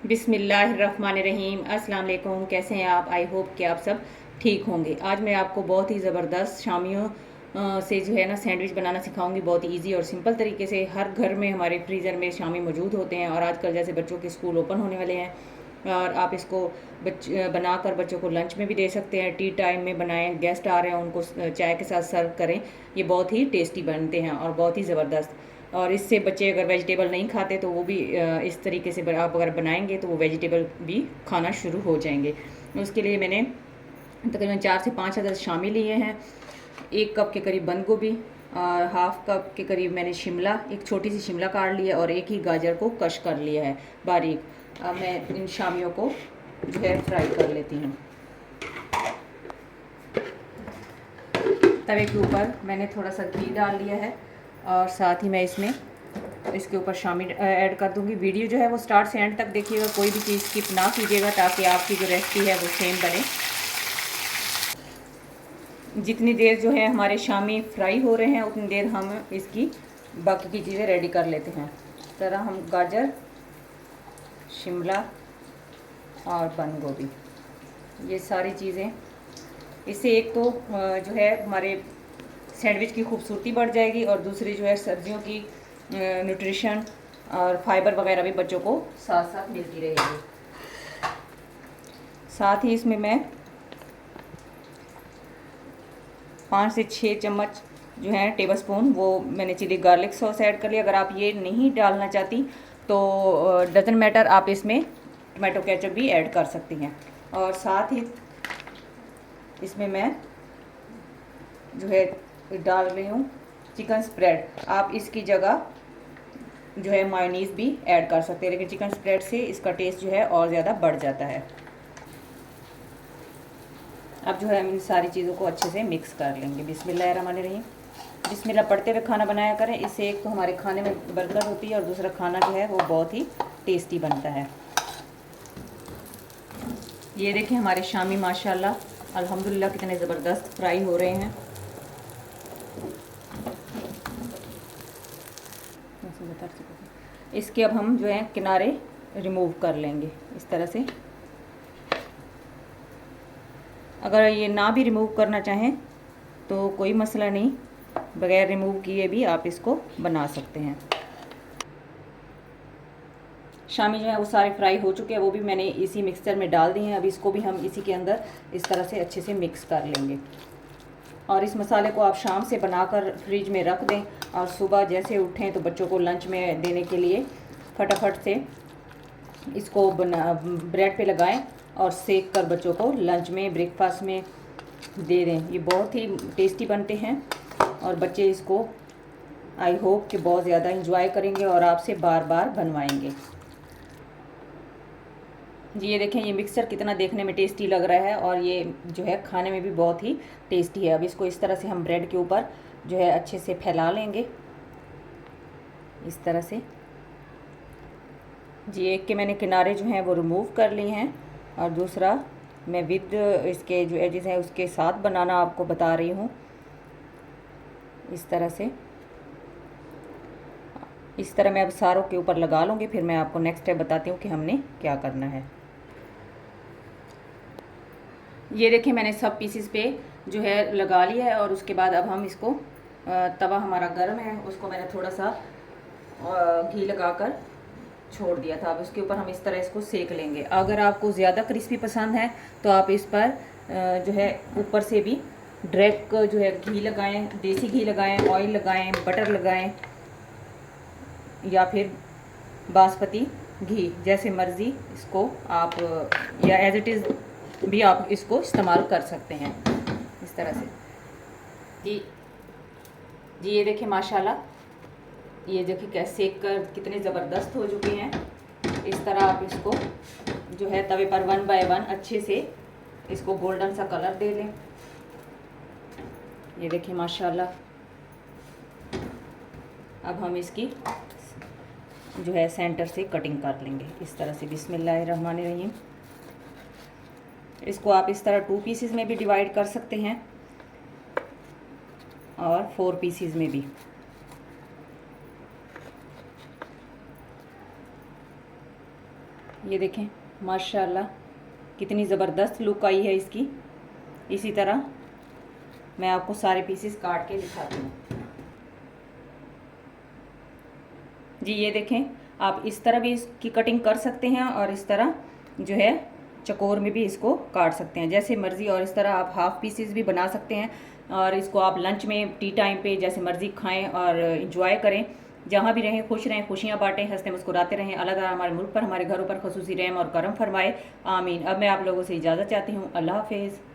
बिस्मिल्लाहिर्रहमानिर्रहीम। अस्सलाम वालेकुम। कैसे हैं आप? आई होप कि आप सब ठीक होंगे। आज मैं आपको बहुत ही ज़बरदस्त शामियों से जो है ना सैंडविच बनाना सिखाऊंगी। बहुत ही इजी और सिंपल तरीके से। हर घर में हमारे फ्रीज़र में शामी मौजूद होते हैं और आजकल जैसे बच्चों के स्कूल ओपन होने वाले हैं और आप इसको बनाकर बच्चों को लंच में भी दे सकते हैं, टी टाइम में बनाएं, गेस्ट आ रहे हैं उनको चाय के साथ सर्व करें। ये बहुत ही टेस्टी बनते हैं और बहुत ही ज़बरदस्त। और इससे बच्चे अगर वेजिटेबल नहीं खाते तो वो भी इस तरीके से आप अगर बनाएंगे तो वो वेजिटेबल भी खाना शुरू हो जाएंगे। उसके लिए मैंने तकरीबन 4 से 5 अदद शामी लिए हैं, 1 कप के करीब बंद गोभी और हाफ कप के करीब मैंने शिमला, एक छोटी सी शिमला काट लिया और एक ही गाजर को कश कर लिया है बारीक। अब मैं इन शामियों को जो है फ्राई कर लेती हूँ। तवे के ऊपर मैंने थोड़ा सा घी डाल लिया है और साथ ही मैं इसमें इसके ऊपर शामिल ऐड कर दूंगी। वीडियो जो है वो स्टार्ट से एंड तक देखिएगा, कोई भी चीज़ स्किप ना कीजिएगा ताकि आपकी जो रेसिपी है वो सेम बने। जितनी देर जो है हमारे शामी फ्राई हो रहे हैं उतनी देर हम इसकी बाकी की चीज़ें रेडी कर लेते हैं। तरह हम गाजर, शिमला और बंद गोभी, ये सारी चीज़ें, इससे एक तो जो है हमारे सैंडविच की खूबसूरती बढ़ जाएगी और दूसरी जो है सब्जियों की न्यूट्रिशन और फाइबर वगैरह भी बच्चों को साथ साथ मिलती रहेगी। साथ ही इसमें मैं 5 से 6 चम्मच जो है टेबल स्पून वो मैंने चिली गार्लिक सॉस ऐड कर लिया। अगर आप ये नहीं डालना चाहती तो डजन मैटर, आप इसमें टमाटो केचप भी ऐड कर सकती हैं। और साथ ही इसमें मैं जो है डाल रही हूँ चिकन स्प्रेड। आप इसकी जगह जो है मायोनीज़ भी ऐड कर सकते हैं, लेकिन चिकन स्प्रेड से इसका टेस्ट जो है और ज़्यादा बढ़ जाता है। अब जो है हम इन सारी चीज़ों को अच्छे से मिक्स कर लेंगे। बिस्मिल्लाहिर्रहमानिर्रहीम। बिस्मिल्लाह पढ़ते हुए खाना बनाया करें, इससे एक तो हमारे खाने में बरकत होती है और दूसरा खाना जो है वो बहुत ही टेस्टी बनता है। ये देखें हमारे शामी माशाल्लाह अल्हम्दुलिल्लाह कितने ज़बरदस्त फ्राई हो रहे हैं। इसके अब हम जो है किनारे रिमूव कर लेंगे इस तरह से। अगर ये ना भी रिमूव करना चाहें तो कोई मसला नहीं, बगैर रिमूव किए भी आप इसको बना सकते हैं। शामी जो है वो सारे फ्राई हो चुके हैं, वो भी मैंने इसी मिक्सचर में डाल दिए हैं। अब इसको भी हम इसी के अंदर इस तरह से अच्छे से मिक्स कर लेंगे और इस मसाले को आप शाम से बनाकर फ्रिज में रख दें और सुबह जैसे उठें तो बच्चों को लंच में देने के लिए फटाफट से इसको ब्रेड पे लगाएं और सेक कर बच्चों को लंच में, ब्रेकफास्ट में दे दें। ये बहुत ही टेस्टी बनते हैं और बच्चे इसको आई होप कि बहुत ज़्यादा इंजॉय करेंगे और आपसे बार बार बनवाएंगे। जी ये देखें ये मिक्सचर कितना देखने में टेस्टी लग रहा है और ये जो है खाने में भी बहुत ही टेस्टी है। अब इसको इस तरह से हम ब्रेड के ऊपर जो है अच्छे से फैला लेंगे इस तरह से। जी एक के मैंने किनारे जो हैं वो रिमूव कर लिए हैं और दूसरा मैं विद इसके जो एजेस हैं उसके साथ बनाना आपको बता रही हूँ। इस तरह से, इस तरह मैं अब सारों के ऊपर लगा लूँगी, फिर मैं आपको नेक्स्ट स्टेप बताती हूँ कि हमने क्या करना है। ये देखिए मैंने सब पीसेस पे जो है लगा लिया है और उसके बाद अब हम इसको तवा हमारा गर्म है, उसको मैंने थोड़ा सा घी लगाकर छोड़ दिया था। अब उसके ऊपर हम इस तरह इसको सेक लेंगे। अगर आपको ज़्यादा क्रिस्पी पसंद है तो आप इस पर जो है ऊपर से भी डायरेक्ट जो है घी लगाएं, देसी घी लगाएं, ऑयल लगाएं, बटर लगाएं या फिर बासमती घी, जैसे मर्ज़ी इसको आप, या एज इट इज़ भी आप इसको इस्तेमाल कर सकते हैं इस तरह से। जी जी ये देखिए माशाल्लाह ये देखिए कैसे सेक कर कितने ज़बरदस्त हो चुके हैं। इस तरह आप इसको जो है तवे पर 1 बाय 1 अच्छे से इसको गोल्डन सा कलर दे लें। ये देखिए माशाल्लाह। अब हम इसकी जो है सेंटर से कटिंग कर लेंगे इस तरह से। बिस्मिल्लाहिर्रहमानिर्रहीम। इसको आप इस तरह 2 पीसेस में भी डिवाइड कर सकते हैं और 4 पीसेस में भी। ये देखें माशाल्लाह कितनी ज़बरदस्त लुक आई है इसकी। इसी तरह मैं आपको सारे पीसेस काट के दिखाती हूँ। जी ये देखें, आप इस तरह भी इसकी कटिंग कर सकते हैं और इस तरह जो है चकोर में भी इसको काट सकते हैं, जैसे मर्ज़ी। और इस तरह आप हाफ़ पीसेस भी बना सकते हैं और इसको आप लंच में, टी टाइम पे जैसे मर्ज़ी खाएं और इंजॉय करें। जहाँ भी रहें खुश रहें, खुशियाँ बांटें, हंसते मुस्कुराते रहें। अल्लाह ताला हमारे मुल्क पर, हमारे घरों पर ख़ुसूसी रहम और करम फरमाए, आमीन। अब मैं आप लोगों से इजाज़त चाहती हूँ। अल्लाह हाफ़िज़।